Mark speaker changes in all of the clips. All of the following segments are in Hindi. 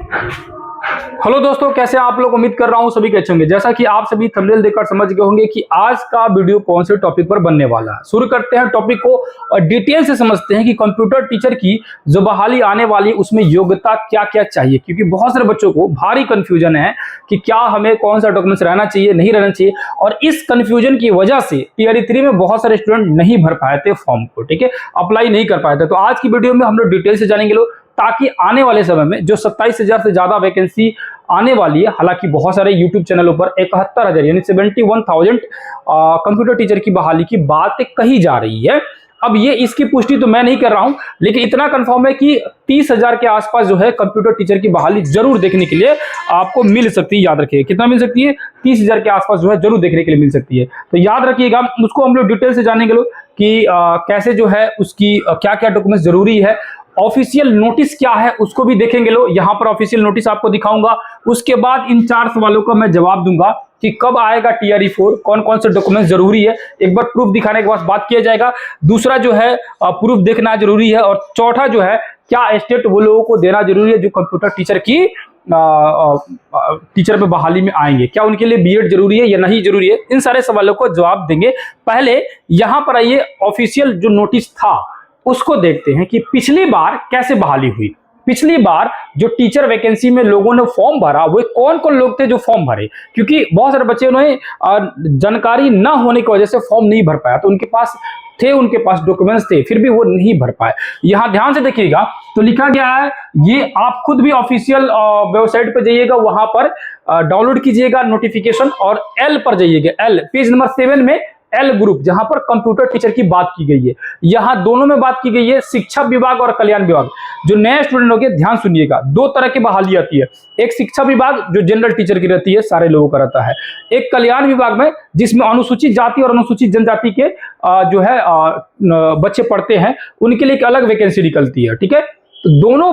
Speaker 1: हेलो दोस्तों, कैसे आप लोग? उम्मीद कर रहा हूं सभी अच्छे होंगे। जैसा कि आप सभी थंबनेल देखकर समझ गए होंगे कि आज का वीडियो कौन से टॉपिक पर बनने वाला है। शुरू करते हैं टॉपिक को और डिटेल से समझते हैं कि कंप्यूटर टीचर की जो बहाली आने वाली उसमें योग्यता क्या क्या चाहिए, क्योंकि बहुत सारे बच्चों को भारी कंफ्यूजन है कि क्या हमें कौन सा डॉक्यूमेंट्स रहना चाहिए, नहीं रहना चाहिए। और इस कंफ्यूजन की वजह से टीआरई 3 में बहुत सारे स्टूडेंट नहीं भर पाए थे फॉर्म को, ठीक है, अप्लाई नहीं कर पाए थे। तो आज की वीडियो में हम लोग डिटेल से जानेंगे लोग, ताकि आने वाले समय में जो 27,000 से ज्यादा वैकेंसी आने वाली है, हालांकि बहुत सारे यूट्यूब चैनलों पर 71,000 यानी 71,000 कंप्यूटर टीचर की बहाली की बात कही जा रही है। अब ये इसकी पुष्टि तो मैं नहीं कर रहा हूं, लेकिन इतना कंफर्म है कि 30,000 के आसपास जो है कंप्यूटर टीचर की बहाली जरूर देखने के लिए आपको मिल सकती है। याद रखिए, कितना मिल सकती है? 30,000 के आसपास जो है जरूर देखने के लिए मिल सकती है। तो याद रखिएगा, उसको हम लोग डिटेल से जानेंगे लोग कि कैसे जो है उसकी क्या क्या डॉक्यूमेंट जरूरी है। ऑफिशियल नोटिस क्या है उसको भी देखेंगे लोग, यहां पर ऑफिशियल नोटिस आपको दिखाऊंगा। उसके बाद इन 4 सवालों का मैं जवाब दूंगा कि कब आएगा टीआरई 4, कौन कौन से डॉक्यूमेंट जरूरी है, एक बार प्रूफ दिखाने के बाद बात किया जाएगा। दूसरा जो है प्रूफ देखना जरूरी है। और चौथा जो है क्या स्टेट वो लोगों को देना जरूरी है जो कंप्यूटर टीचर की टीचर पे बहाली में आएंगे, क्या उनके लिए बीएड जरूरी है या नहीं जरूरी है। इन सारे सवालों को जवाब देंगे। पहले यहां पर आइए, ऑफिशियल जो नोटिस था उसको देखते हैं कि पिछली बार कैसे बहाली हुई। पिछली बार जो टीचर वैकेंसी में लोगों ने फॉर्म भरा वो कौन कौन लोग थे जो फॉर्म भरे, क्योंकि बहुत सारे बच्चे ने जानकारी ना होने की वजह से फॉर्म नहीं भर पाया। तो उनके पास डॉक्यूमेंट्स थे, फिर भी वो नहीं भर पाए। यहां ध्यान से देखिएगा तो लिखा गया है, ये आप खुद भी ऑफिशियल वेबसाइट पर जाइएगा, वहां पर डाउनलोड कीजिएगा नोटिफिकेशन और एल पर जाइएगा। एल पेज नंबर 7 में एल ग्रुप, जहां पर कंप्यूटर टीचर की बात की गई है। यहां दोनों में बात की गई है, शिक्षा विभाग और कल्याण विभाग। जो नए स्टूडेंट होंगे ध्यान सुनिएगा, 2 तरह की बहाली आती है। एक शिक्षा विभाग जो जनरल टीचर की रहती है, सारे लोगों का रहता है। एक कल्याण विभाग में जिसमें अनुसूचित जाति और अनुसूचित जनजाति के जो है बच्चे पढ़ते हैं, उनके लिए एक अलग वैकेंसी निकलती है, ठीक है। तो दोनों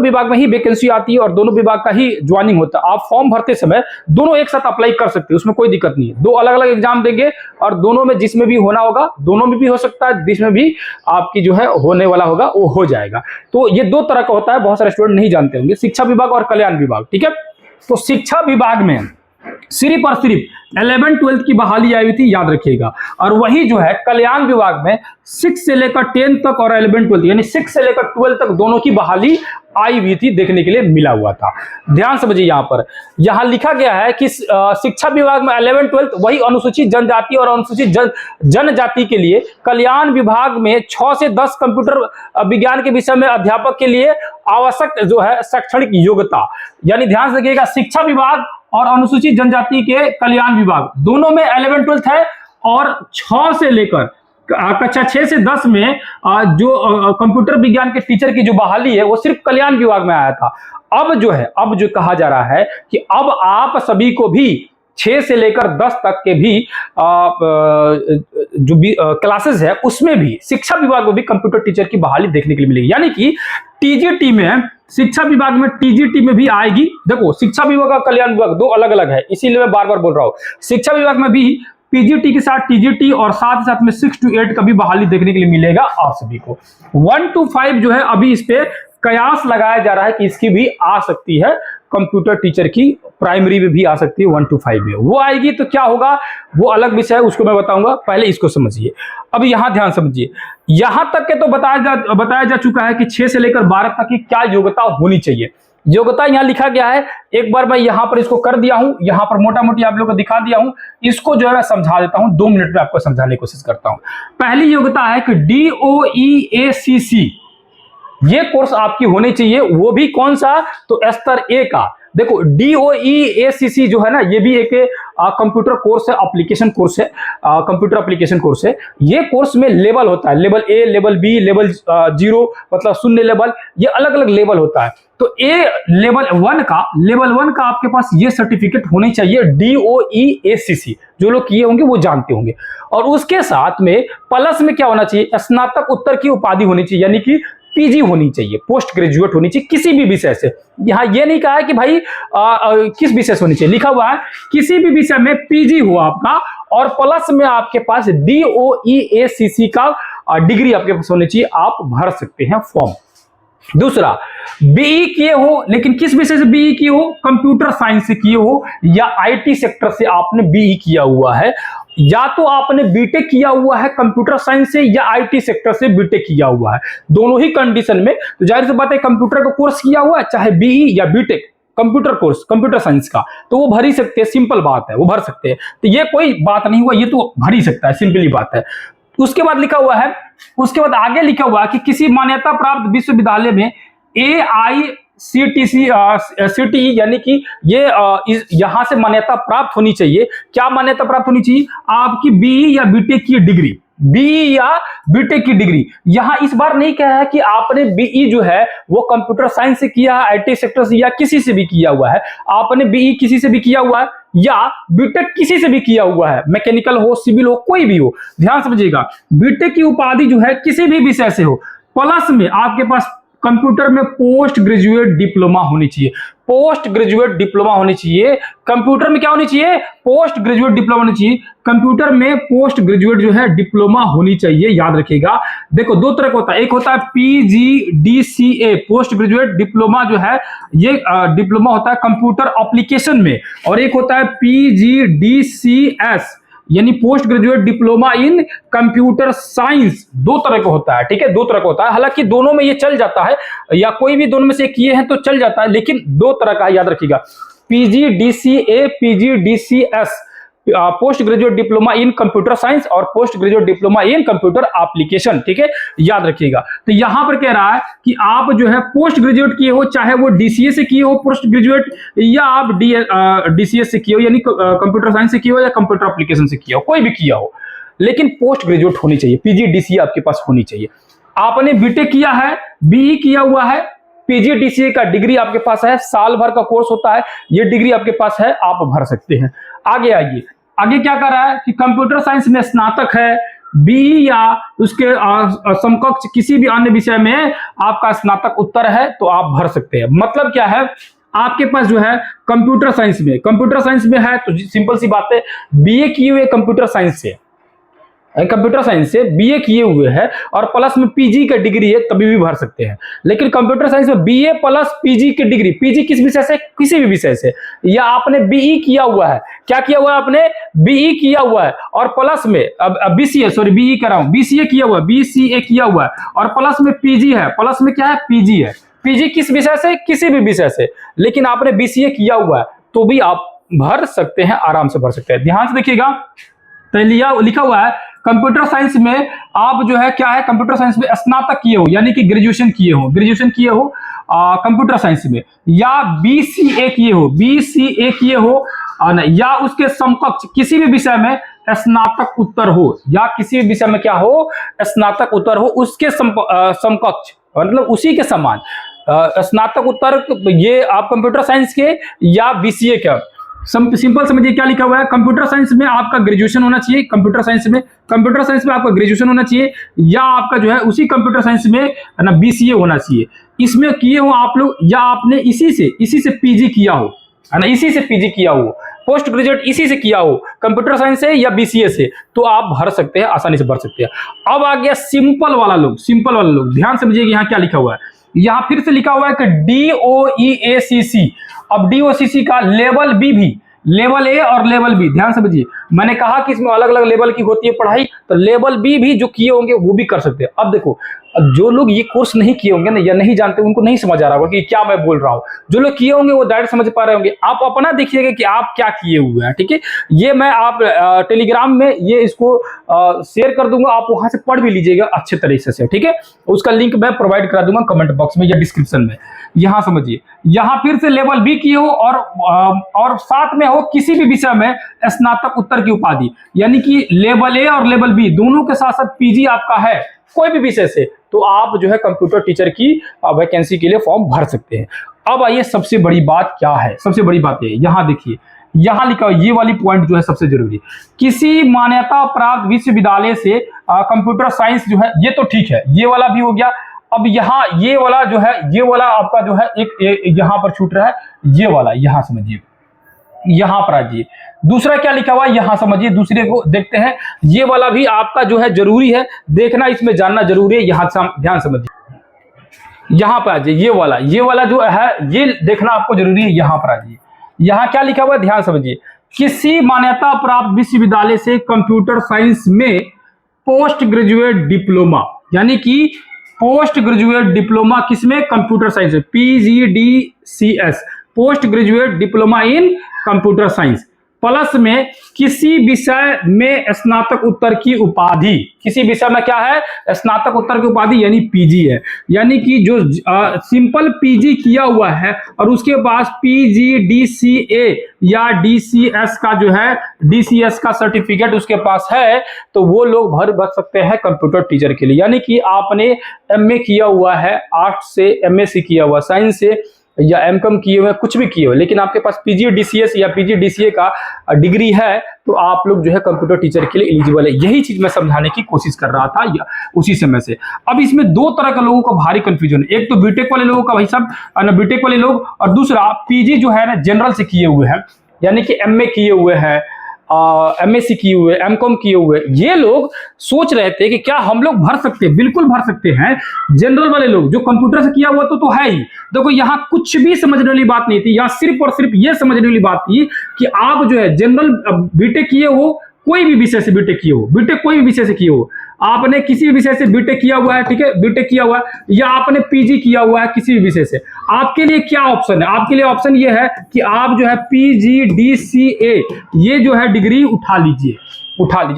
Speaker 1: विभाग में ही वैकेंसी आती है और दोनों विभाग का ही ज्वाइनिंग होता है। आप फॉर्म भरते समय दोनों एक साथ अप्लाई कर सकते हैं, उसमें कोई दिक्कत नहीं है। 2 अलग अलग एग्जाम देंगे और दोनों में जिसमें भी होना होगा, दोनों में भी हो सकता है, जिसमें भी आपकी जो है होने वाला होगा वो हो जाएगा। तो ये 2 तरह का होता है, बहुत सारे स्टूडेंट नहीं जानते होंगे, शिक्षा विभाग और कल्याण विभाग, ठीक है। तो शिक्षा विभाग में सिर्फ और सिर्फ 11-12 की बहाली आई हुई थी, याद रखिएगा। और वही जो है कल्याण विभाग में 6 से लेकर 10 तक और 11-12 यानी 6 से लेकर 12 तक दोनों की बहाली आई हुई थी, देखने के लिए मिला हुआ था। ध्यान समझिए, यहां लिखा गया है कि शिक्षा विभाग में 11-12 वही अनुसूचित जनजाति और अनुसूचित जनजाति के लिए, कल्याण विभाग में 6 से 10 कंप्यूटर विज्ञान के विषय में अध्यापक के लिए आवश्यक जो है शैक्षणिक योग्यता। यानी ध्यान से देखिएगा, शिक्षा विभाग और अनुसूचित जनजाति के कल्याण विभाग दोनों में 11-12 है। और 6 से लेकर कक्षा 6 से 10 में जो कंप्यूटर विज्ञान के टीचर की जो बहाली है वो सिर्फ कल्याण विभाग में आया था। अब जो कहा जा रहा है कि अब आप सभी को भी 6 से लेकर 10 तक के भी जो भी क्लासेस है उसमें भी शिक्षा विभाग में भी कंप्यूटर टीचर की बहाली देखने के लिए मिलेगी। यानी कि टीजीटी में, शिक्षा विभाग में टीजीटी में भी आएगी। देखो, शिक्षा विभाग और कल्याण विभाग 2 अलग अलग है, इसीलिए मैं बार बार बोल रहा हूं। शिक्षा विभाग में भी पीजीटी के साथ टीजीटी और साथ में 6 to 8 का भी बहाली देखने के लिए मिलेगा आप सभी को। 1 to 5 जो है अभी इस पे कयास लगाया जा रहा है कि इसकी भी आ सकती है, कंप्यूटर टीचर की प्राइमरी में भी आ सकती है 1 to 5 में। वो आएगी तो क्या होगा वो अलग विषय है, उसको मैं बताऊंगा, पहले इसको समझिए। अब यहां ध्यान समझिए, यहां तक के तो बताया जा चुका है कि 6 से लेकर 12 तक की क्या योग्यता होनी चाहिए। योग्यता यहां लिखा गया है, एक बार मैं यहां पर इसको कर दिया हूं, यहां पर मोटा मोटी आप लोगों को दिखा दिया हूं। इसको जो है मैं समझा देता हूं, 2 मिनट में आपको समझाने की कोशिश करता हूं। पहली योग्यता है कि DOEACC ये कोर्स आपकी होनी चाहिए, वो भी कौन सा? तो स्तर A का। देखो, DOEACC जो है ना, ये भी एक कंप्यूटर कोर्स है, एप्लीकेशन कोर्स है, कंप्यूटर एप्लीकेशन कोर्स है। ये कोर्स में लेवल होता है, level A, level B, level 0 मतलब 0 लेवल, ये अलग अलग लेवल होता है। तो लेवल 1 का आपके पास ये सर्टिफिकेट होनी चाहिए, DOEACC। जो लोग किए होंगे वो जानते होंगे। और उसके साथ में प्लस में क्या होना चाहिए? स्नातक उत्तर की उपाधि होनी चाहिए, यानी कि पीजी होनी चाहिए, पोस्ट ग्रेजुएट होनी चाहिए किसी भी विषय से। यहां ये नहीं कहा है कि भाई किस विषय से होनी चाहिए, लिखा हुआ है किसी भी विषय में पीजी हो आपका, और प्लस में आपके पास DOEACC का डिग्री आपके पास होनी चाहिए, आप भर सकते हैं फॉर्म। दूसरा, बीई किए हो लेकिन किस विषय से बीई किए हो, कंप्यूटर साइंस से किए हो, या आईटी सेक्टर से आपने बीई किया हुआ है, या तो आपने बीटेक किया हुआ है कंप्यूटर साइंस से या आईटी सेक्टर से बीटेक किया हुआ है। दोनों ही कंडीशन में तो जाहिर सी बात है कंप्यूटर का कोर्स किया हुआ है, चाहे बीई या BTech computer course computer science का, तो वो भर ही सकते हैं, सिंपल बात है, वो भर सकते हैं। तो ये कोई बात नहीं हुआ, ये तो भर ही सकता है, सिंपली बात है। उसके बाद लिखा हुआ है, उसके बाद आगे लिखा हुआ है कि किसी मान्यता प्राप्त विश्वविद्यालय में AICTE यानी कि ये यहां से मान्यता प्राप्त होनी चाहिए। क्या मान्यता प्राप्त होनी चाहिए? आपकी बीई या बीटेक की डिग्री, बीई या बीटेक की डिग्री। यहां इस बार नहीं कहा है कि आपने बीई जो है वो कंप्यूटर साइंस से किया है, आईटी सेक्टर से, या किसी से भी किया हुआ है। आपने बीई किसी से भी किया हुआ है या बीटेक किसी से भी किया हुआ है, मैकेनिकल हो, सिविल हो, कोई भी हो, ध्यान समझिएगा। बीटेक की उपाधि जो है किसी भी विषय से हो, प्लस में आपके पास कंप्यूटर में पोस्ट ग्रेजुएट डिप्लोमा होनी चाहिए। पोस्ट ग्रेजुएट डिप्लोमा होनी चाहिए। कंप्यूटर में क्या होनी चाहिए? पोस्ट ग्रेजुएट डिप्लोमा होनी चाहिए। कंप्यूटर में पोस्ट ग्रेजुएट जो है डिप्लोमा होनी चाहिए, याद रखिएगा। देखो दो तरह का होता है, एक होता है PGDCA पोस्ट ग्रेजुएट डिप्लोमा जो है ये डिप्लोमा होता है कंप्यूटर एप्लीकेशन में, और एक होता है PGDCS यानी post graduate diploma in computer science. दो तरह का होता है, ठीक है, दो तरह का होता है। हालांकि दोनों में ये चल जाता है, या कोई भी दोनों में से किए हैं तो चल जाता है, लेकिन दो तरह का याद रखिएगा, PGDCA PGDCS post graduate diploma in computer science और post graduate diploma in computer application, ठीक है, याद रखिएगा। तो यहां पर कह रहा है कि आप जो है पोस्ट ग्रेजुएट किए हो, चाहे वो DCA से किए हो पोस्ट ग्रेजुएट, या आप DCS से किए हो यानी कंप्यूटर साइंस से किए हो, या कंप्यूटर एप्लीकेशन से किया हो, कोई भी किया हो, लेकिन पोस्ट ग्रेजुएट होनी चाहिए, PGDCA आपके पास होनी चाहिए। आपने बीटेक किया है, बीई किया हुआ है, PGDCA का डिग्री आपके पास है, साल भर का कोर्स होता है, ये डिग्री आपके पास है, आप भर सकते हैं। आगे आइए, आगे क्या कर रहा है कि कंप्यूटर साइंस में स्नातक है, बीई या उसके समकक्ष किसी भी अन्य विषय में आपका स्नातक उत्तर है तो आप भर सकते हैं। मतलब क्या है, आपके पास जो है कंप्यूटर साइंस में है तो सिंपल सी बात है, बीए किए हुए कंप्यूटर साइंस से बीए किए हुए हैं और प्लस में पीजी का डिग्री है, तभी भी भर सकते हैं। लेकिन कंप्यूटर साइंस में बीए प्लस पीजी की डिग्री, पीजी किस विषय से? किसी भी विषय से, या आपने बीई किया हुआ है, क्या किया हुआ है आपने? बीई किया हुआ है, और प्लस में बीसीए, सॉरी बीई कर रहा हूं, बीसीए किया हुआ है, बीसीए किया हुआ है, और प्लस में पीजी है, प्लस में क्या है? पीजी है। पीजी किस विषय से? किसी भी विषय से, लेकिन आपने बीसीए किया हुआ है तो भी आप भर सकते हैं, आराम से भर सकते हैं। ध्यान से देखिएगा, तो लिखा हुआ है कंप्यूटर साइंस में आप जो है क्या है, कंप्यूटर साइंस में स्नातक किए हो यानी कि ग्रेजुएशन किए हो कंप्यूटर साइंस में, या बीसीए किए हो या उसके समकक्ष किसी भी विषय में स्नातक उत्तर हो, या किसी भी विषय में क्या हो? स्नातक उत्तर हो, उसके समकक्ष मतलब उसी के समान स्नातक उत्तर, ये आप कंप्यूटर साइंस के या बीसीए का। सिंपल समझिए क्या लिखा हुआ है, कंप्यूटर साइंस में आपका ग्रेजुएशन होना चाहिए, कंप्यूटर साइंस में आपका ग्रेजुएशन होना चाहिए, या आपका जो है उसी कंप्यूटर साइंस में ना बीसीए होना चाहिए। इसमें किए हो आप लोग, या आपने इसी से पीजी किया हो, है ना, इसी से पीजी किया हो, पोस्ट ग्रेजुएट इसी से किया हो, कंप्यूटर साइंस से या बीसीए से, तो आप भर सकते हैं, आसानी से भर सकते हैं। अब आ गया सिंपल वाला लोग, ध्यान समझिए यहाँ क्या लिखा हुआ है। यहां फिर से लिखा हुआ है कि DOEACC। अब DOCC का लेवल बी भी, लेवल ए और लेवल बी, ध्यान समझिए, मैंने कहा कि इसमें अलग अलग लेवल की होती है पढ़ाई, तो लेवल बी भी जो किए होंगे वो भी कर सकते हैं। अब देखो, जो लोग ये कोर्स नहीं किए होंगे ना, या नहीं जानते, उनको नहीं समझ आ रहा होगा कि क्या मैं बोल रहा हूं। जो लोग किए होंगे वो डायरेक्ट समझ पा रहे होंगे। आप अपना देखिएगा कि आप क्या किए हुए हैं, ठीक है। ये मैं आप टेलीग्राम में ये इसको शेयर कर दूंगा, आप वहां से पढ़ भी लीजिएगा अच्छे तरीके से, ठीक है। उसका लिंक मैं प्रोवाइड करा दूंगा कमेंट बॉक्स में या डिस्क्रिप्शन में। यहां समझिए, यहां फिर से लेवल बी किए हो और साथ में हो किसी भी विषय में स्नातक उत्तर की उपाधि, यानी कि लेवल ए और लेवल बी दोनों के साथ साथ पीजी आपका है कोई भी विषय से, तो आप जो है कंप्यूटर टीचर की वैकेंसी के लिए फॉर्म भर सकते हैं। अब आइए सबसे बड़ी बात क्या है, सबसे बड़ी बात है यहां देखिए, यहां लिखा हुआ ये वाली पॉइंट जो है सबसे जरूरी, किसी मान्यता प्राप्त विश्वविद्यालय से कंप्यूटर साइंस जो है, ये तो ठीक है, ये वाला भी हो गया। अब यहाँ ये वाला जो है, ये वाला आपका जो है एक यहां पर छूट रहा है, ये वाला यहां समझिए, यहां पर आइए, दूसरा क्या लिखा हुआ है यहां समझिए, दूसरे को देखते हैं। ये वाला भी आपका जो है जरूरी है देखना, इसमें जानना जरूरी है, यहां ध्यान समझिए। यहाँ पे आ जाइए, ये वाला जो है ये देखना आपको जरूरी है। यहाँ पर आ जाइए, यहाँ क्या लिखा हुआ है ध्यान समझिए। किसी मान्यता प्राप्त विश्वविद्यालय से कंप्यूटर साइंस में पोस्ट ग्रेजुएट डिप्लोमा, यानी कि पोस्ट ग्रेजुएट डिप्लोमा किसमें, कंप्यूटर साइंस में, PGDCS, post graduate diploma in computer science, plus में किसी विषय में स्नातक उत्तर की उपाधि, किसी विषय में क्या है, स्नातक उत्तर की उपाधि यानी PG है, यानी कि जो सिंपल PG किया हुआ है और उसके पास PGDCA या DCS का जो है DCS का सर्टिफिकेट उसके पास है, तो वो लोग भर सकते हैं कंप्यूटर टीचर के लिए। यानी कि आपने MA किया हुआ है आर्ट्स से, MSc किया हुआ साइंस से, या MCOM किए हुए, कुछ भी किए हुए, लेकिन आपके पास PGDCS या PGDCA का डिग्री है, तो आप लोग जो है कंप्यूटर टीचर के लिए एलिजिबल है। यही चीज मैं समझाने की कोशिश कर रहा था या उसी समय से। अब इसमें दो तरह के लोगों का भारी कंफ्यूजन है, एक तो बीटेक वाले लोगों का भाई साहब, बीटेक वाले लोग, और दूसरा PG जो है ना जनरल से किए हुए हैं, यानी कि MA किए हुए हैं, MSc किए हुए, MCOM किए हुए, ये लोग सोच रहे थे कि क्या हम लोग भर सकते हैं। बिल्कुल भर सकते हैं। जनरल वाले लोग जो कंप्यूटर से किया हुआ तो है ही। देखो यहाँ कुछ भी समझने वाली बात नहीं थी, यहाँ सिर्फ और सिर्फ ये समझने वाली बात थी कि आप जो है जनरल बीटेक किए हो, कोई भी विषय से बीटेक किए हो, बीटेक कोई भी विषय से किए हो, आपने किसी भी विषय से बीटेक किया हुआ है, ठीक है, बीटेक किया हुआ है, या आपने PG किया हुआ है किसी भी विषय से, आपके लिए क्या ऑप्शन है, आपके लिए ऑप्शन ये है कि आप जो है PGDCA ये जो है डिग्री उठा लीजिए।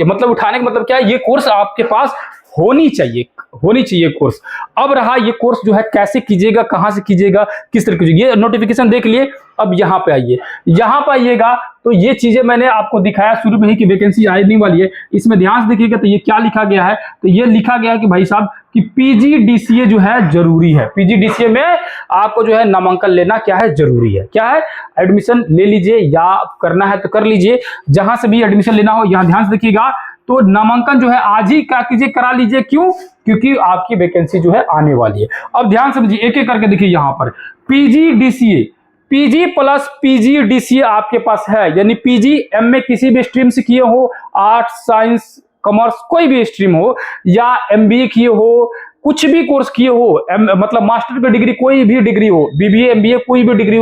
Speaker 1: मतलब उठाने का मतलब क्या है, ये कोर्स आपके पास होनी चाहिए कोर्स। अब रहा ये कोर्स जो है कैसे कीजिएगा, कहां से कीजिएगा, किस तरह कीजिएगा, ये नोटिफिकेशन देख लिए। अब यहाँ पे आइए, यहाँ पे आइएगा तो ये चीजें मैंने आपको दिखाया शुरू में ही कि वैकेंसी आने वाली है। इसमें ध्यान से देखिएगा तो ये क्या लिखा गया है, तो ये लिखा गया है कि भाई साहब कि PGDCA जो है जरूरी है। PGDCA में आपको जो है नामांकन लेना क्या है, जरूरी है। क्या है, एडमिशन ले लीजिए, या करना है तो कर लीजिए, जहां से भी एडमिशन लेना हो। यहाँ ध्यान से देखिएगा तो नामांकन जो है आज ही क्या कीजिए, करा लीजिए। क्यों, क्योंकि आपकी वैकेंसी जो है आने वाली है। अब ध्यान समझिए, एक एक करके देखिए। यहाँ पर PGDCA, PG प्लस PGDCA आपके पास है, यानी PG MA किसी भी स्ट्रीम से किए हो, आर्ट्स साइंस कॉमर्स कोई भी स्ट्रीम हो, या MBA किए हो, कुछ भी कोर्स किए हो, मतलब मास्टर की डिग्री कोई भी डिग्री हो, BBA MBA कोई भी डिग्री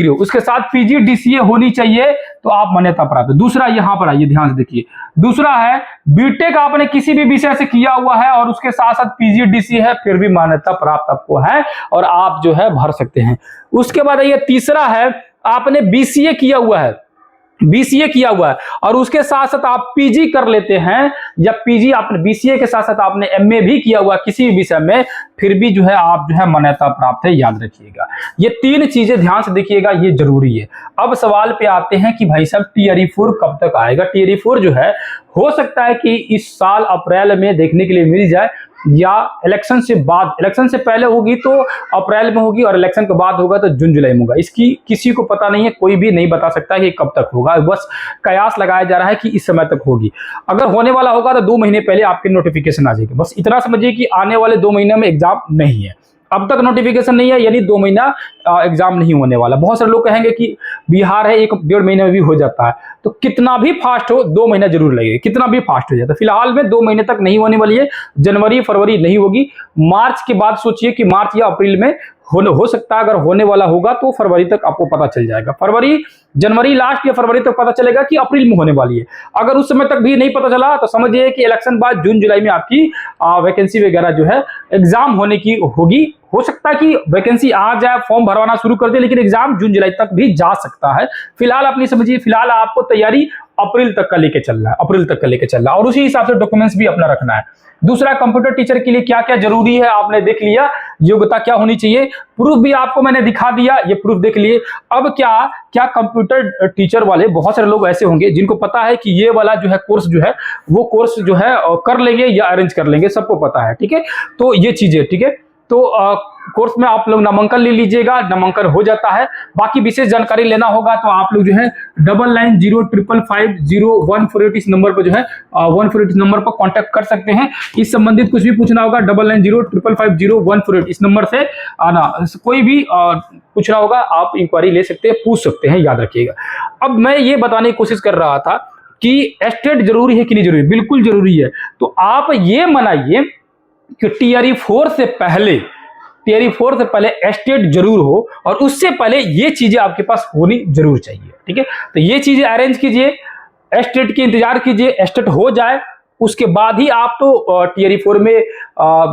Speaker 1: हो, उसके साथ PGDCA होनी चाहिए, तो आप मान्यता प्राप्त है। दूसरा यहाँ पर आइए, ध्यान से देखिए, दूसरा है बीटेक आपने किसी भी विषय से किया हुआ है और उसके साथ साथ PGDCA है, फिर भी मान्यता प्राप्त आपको है और आप जो है भर सकते हैं। उसके बाद ये तीसरा है, आपने BCA किया हुआ है, और उसके साथ साथ आप PG कर लेते हैं, या PG आपने BCA के साथ साथ आपने MA भी किया हुआ किसी भी विषय में, फिर भी जो है आप जो है मान्यता प्राप्त है। याद रखिएगा ये तीन चीजें, ध्यान से देखिएगा, ये जरूरी है। अब सवाल पे आते हैं कि भाई साहब TRE 4 कब तक आएगा। TRE 4 जो है हो सकता है कि इस साल अप्रैल में देखने के लिए मिल जाए, या इलेक्शन से बाद, इलेक्शन से पहले होगी तो अप्रैल में होगी, और इलेक्शन के बाद होगा तो जून जुलाई में होगा। इसकी किसी को पता नहीं है, कोई भी नहीं बता सकता है कि कब तक होगा, बस कयास लगाया जा रहा है कि इस समय तक होगी। अगर होने वाला होगा तो 2 महीने पहले आपके नोटिफिकेशन आ जाएगी। बस इतना समझिए कि आने वाले 2 महीने में एग्जाम नहीं है, अब तक नोटिफिकेशन नहीं है, यानी 2 महीना एग्जाम नहीं होने वाला। बहुत सारे लोग कहेंगे कि बिहार है 1-1.5 महीने में भी हो जाता है, तो कितना भी फास्ट हो 2 महीना जरूर लगेगा, कितना भी फास्ट हो जाता है। फिलहाल में 2 महीने तक नहीं होने वाली है, जनवरी फरवरी नहीं होगी, मार्च के बाद सोचिए कि मार्च या अप्रैल में हो सकता है। अगर होने वाला होगा तो फरवरी तक आपको पता चल जाएगा, जनवरी लास्ट या फरवरी तक पता चलेगा कि अप्रैल में होने वाली है। अगर उस समय तक भी नहीं पता चला तो समझिए कि इलेक्शन बाद जून जुलाई में आपकी वैकेंसी वगैरह जो है एग्जाम होने की होगी। हो सकता है कि वैकेंसी आ जाए, फॉर्म भरवाना शुरू कर दे, लेकिन एग्जाम जून जुलाई तक भी जा सकता है। फिलहाल अपनी समझिए, फिलहाल आपको तैयारी अप्रैल तक का लेके चलना है, और उसी हिसाब से डॉक्यूमेंट्स भी अपना रखना है। दूसरा, कंप्यूटर टीचर के लिए क्या क्या जरूरी है आपने देख लिया, योग्यता क्या होनी चाहिए, प्रूफ भी आपको मैंने दिखा दिया, ये प्रूफ देख लिए। अब क्या कंप्यूटर टीचर वाले बहुत सारे लोग ऐसे होंगे जिनको पता है कि ये वाला जो है कोर्स जो है वो कोर्स जो है कर लेंगे या अरेंज कर लेंगे, सबको पता है, ठीक है। तो ये चीजें, ठीक है, तो कोर्स में आप लोग नामांकन ले लीजिएगा, नामांकन हो जाता है। बाकी विशेष जानकारी लेना होगा तो आप लोग जो है 9905550148 इस नंबर पर जो है 148 नंबर पर कांटेक्ट कर सकते हैं। इस संबंधित कुछ भी पूछना होगा 9905550148 इस नंबर से आना, कोई भी पूछना होगा आप इंक्वायरी ले सकते हैं, पूछ सकते हैं, याद रखिएगा। अब मैं ये बताने की कोशिश कर रहा था कि एस्टेट जरूरी है कि नहीं जरूरी, बिल्कुल जरूरी है। तो आप ये मनाइए कि TRE 4 से पहले थियरी 4 से पहले एस्टेट जरूर हो और उससे पहले ये चीजें आपके पास होनी जरूर चाहिए। ठीक है, तो ये चीजें अरेंज कीजिए, एस्टेट की इंतजार कीजिए, एस्टेट हो जाए उसके बाद ही आप तो टियर 4 में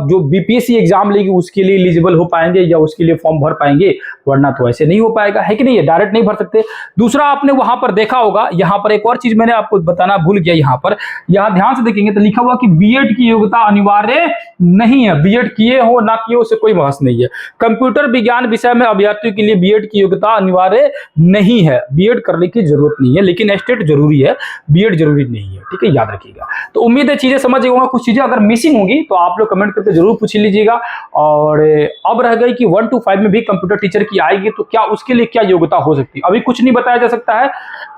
Speaker 1: जो बीपीएससी एग्जाम लेगी उसके लिए एलिजिबल हो पाएंगे या उसके लिए फॉर्म भर पाएंगे, वरना तो ऐसे नहीं हो पाएगा, है कि नहीं, ये डायरेक्ट नहीं भर सकते। दूसरा आपने वहां पर देखा होगा, यहाँ पर एक और चीज मैंने आपको बताना भूल गया, यहाँ ध्यान से देखेंगे तो लिखा हुआ कि बीएड की योग्यता अनिवार्य नहीं है। बीएड किए हो ना किए उससे कोई बहस नहीं है। कंप्यूटर विज्ञान विषय में अभ्यर्थियों के लिए बीएड की योग्यता अनिवार्य नहीं है, बीएड करने की जरूरत नहीं है, लेकिन एस्टेट जरूरी है, बीएड जरूरी नहीं है। ठीक है, याद रखिएगा। तो उम्मीद है चीजें समझ गए होंगे। कुछ चीजें अगर मिसिंग होंगी तो आप लोग कमेंट करके जरूर पूछ लीजिएगा। और अब रह गई कि 1 to 5 में भी कंप्यूटर टीचर की आएगी तो क्या उसके लिए क्या योग्यता हो सकती है, अभी कुछ नहीं बताया जा सकता है।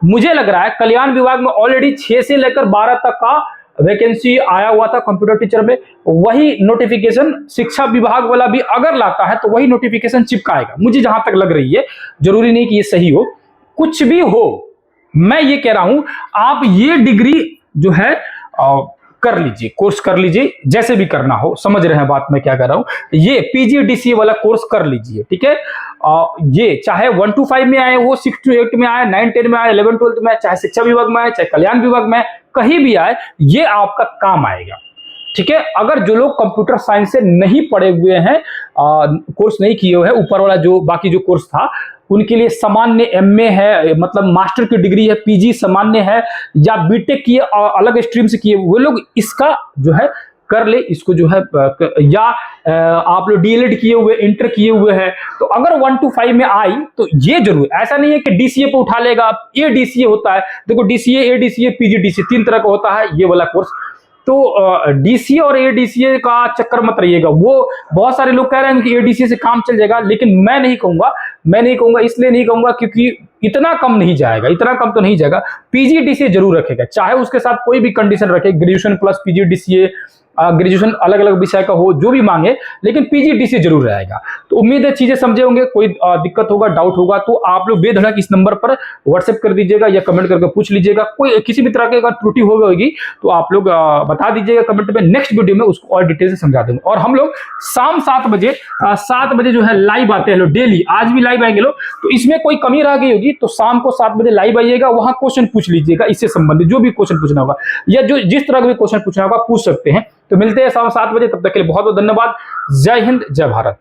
Speaker 1: मुझे लग रहा है कल्याण विभाग में ऑलरेडी 6 से लेकर 12 तक का वैकेंसी आया हुआ था कंप्यूटर टीचर में, वही नोटिफिकेशन शिक्षा विभाग वाला भी अगर लाता है तो वही नोटिफिकेशन चिपकाएगा, मुझे जहां तक लग रही है। जरूरी नहीं कि ये सही हो, कुछ भी हो, मैं ये कह रहा हूं आप ये डिग्री जो है कर लीजिए, कोर्स कर लीजिए, जैसे भी करना हो, समझ रहे हैं बात मैं क्या कर रहा हूं। ये पीजीडीसीए वाला कोर्स कर लीजिए। ठीक है, ये चाहे 1 to 5 में आए, वो 6 to 8 में आए, 9 10 में आए, 11 12 में आए, चाहे शिक्षा विभाग में आए, चाहे कल्याण विभाग में आए, कहीं भी आए, ये आपका काम आएगा। ठीक है, अगर जो लोग कंप्यूटर साइंस से नहीं पढ़े हुए हैं, कोर्स नहीं किए हुए हैं, ऊपर वाला जो बाकी जो कोर्स था उनके लिए सामान्य एमए है, मतलब मास्टर की डिग्री है, पीजी सामान्य है, या बीटेक किए अलग स्ट्रीम से किए, वो लोग इसका जो है कर ले, इसको जो है, या आप लोग डीएलएड किए हुए, इंटर किए हुए हैं, तो अगर 1 to 5 में आई तो ये जरूर, ऐसा नहीं है कि डीसीए पे उठा लेगा। ये डीसीए होता है, देखो डीसीए, एडीसीए, पीजीडीसीए 3 तरह का होता है ये वाला कोर्स। तो डीसीए और एडीसीए का चक्कर मत रहिएगा। वो बहुत सारे लोग कह रहे हैं कि एडीसीए से काम चल जाएगा, लेकिन मैं नहीं कहूंगा, इसलिए नहीं कहूंगा क्योंकि इतना कम नहीं जाएगा, इतना कम तो नहीं जाएगा। पीजीडीसीए जरूर रखेगा, चाहे उसके साथ कोई भी कंडीशन रखे, ग्रेजुएशन प्लस पीजीडीसीए, ग्रेजुएशन अलग अलग विषय का हो, जो भी मांगे, लेकिन पीजीडीसीए जरूर रहेगा। तो उम्मीद है चीजें समझे होंगे। कोई दिक्कत होगा, डाउट होगा तो आप लोग बेधड़क इस नंबर पर व्हाट्सएप कर दीजिएगा या कमेंट करके पूछ लीजिएगा। कोई किसी भी तरह की अगर त्रुटि हो गई होगी तो आप लोग बता दीजिएगा कमेंट में, नेक्स्ट वीडियो में उसको और डिटेल से समझा देंगे। और हम लोग शाम 7 बजे जो है लाइव आते हैं लोग, डेली, आज भी लाइव आएंगे लोग। तो इसमें कोई कमी रह गई होगी तो शाम को 7 बजे लाइव आइएगा, वहां क्वेश्चन पूछ लीजिएगा, इससे संबंधित जो भी क्वेश्चन पूछना होगा या जो जिस तरह का भी क्वेश्चन पूछना होगा पूछ सकते हैं। तो मिलते हैं शाम 7 बजे, तब तक के लिए बहुत बहुत धन्यवाद। जय हिंद, जय भारत।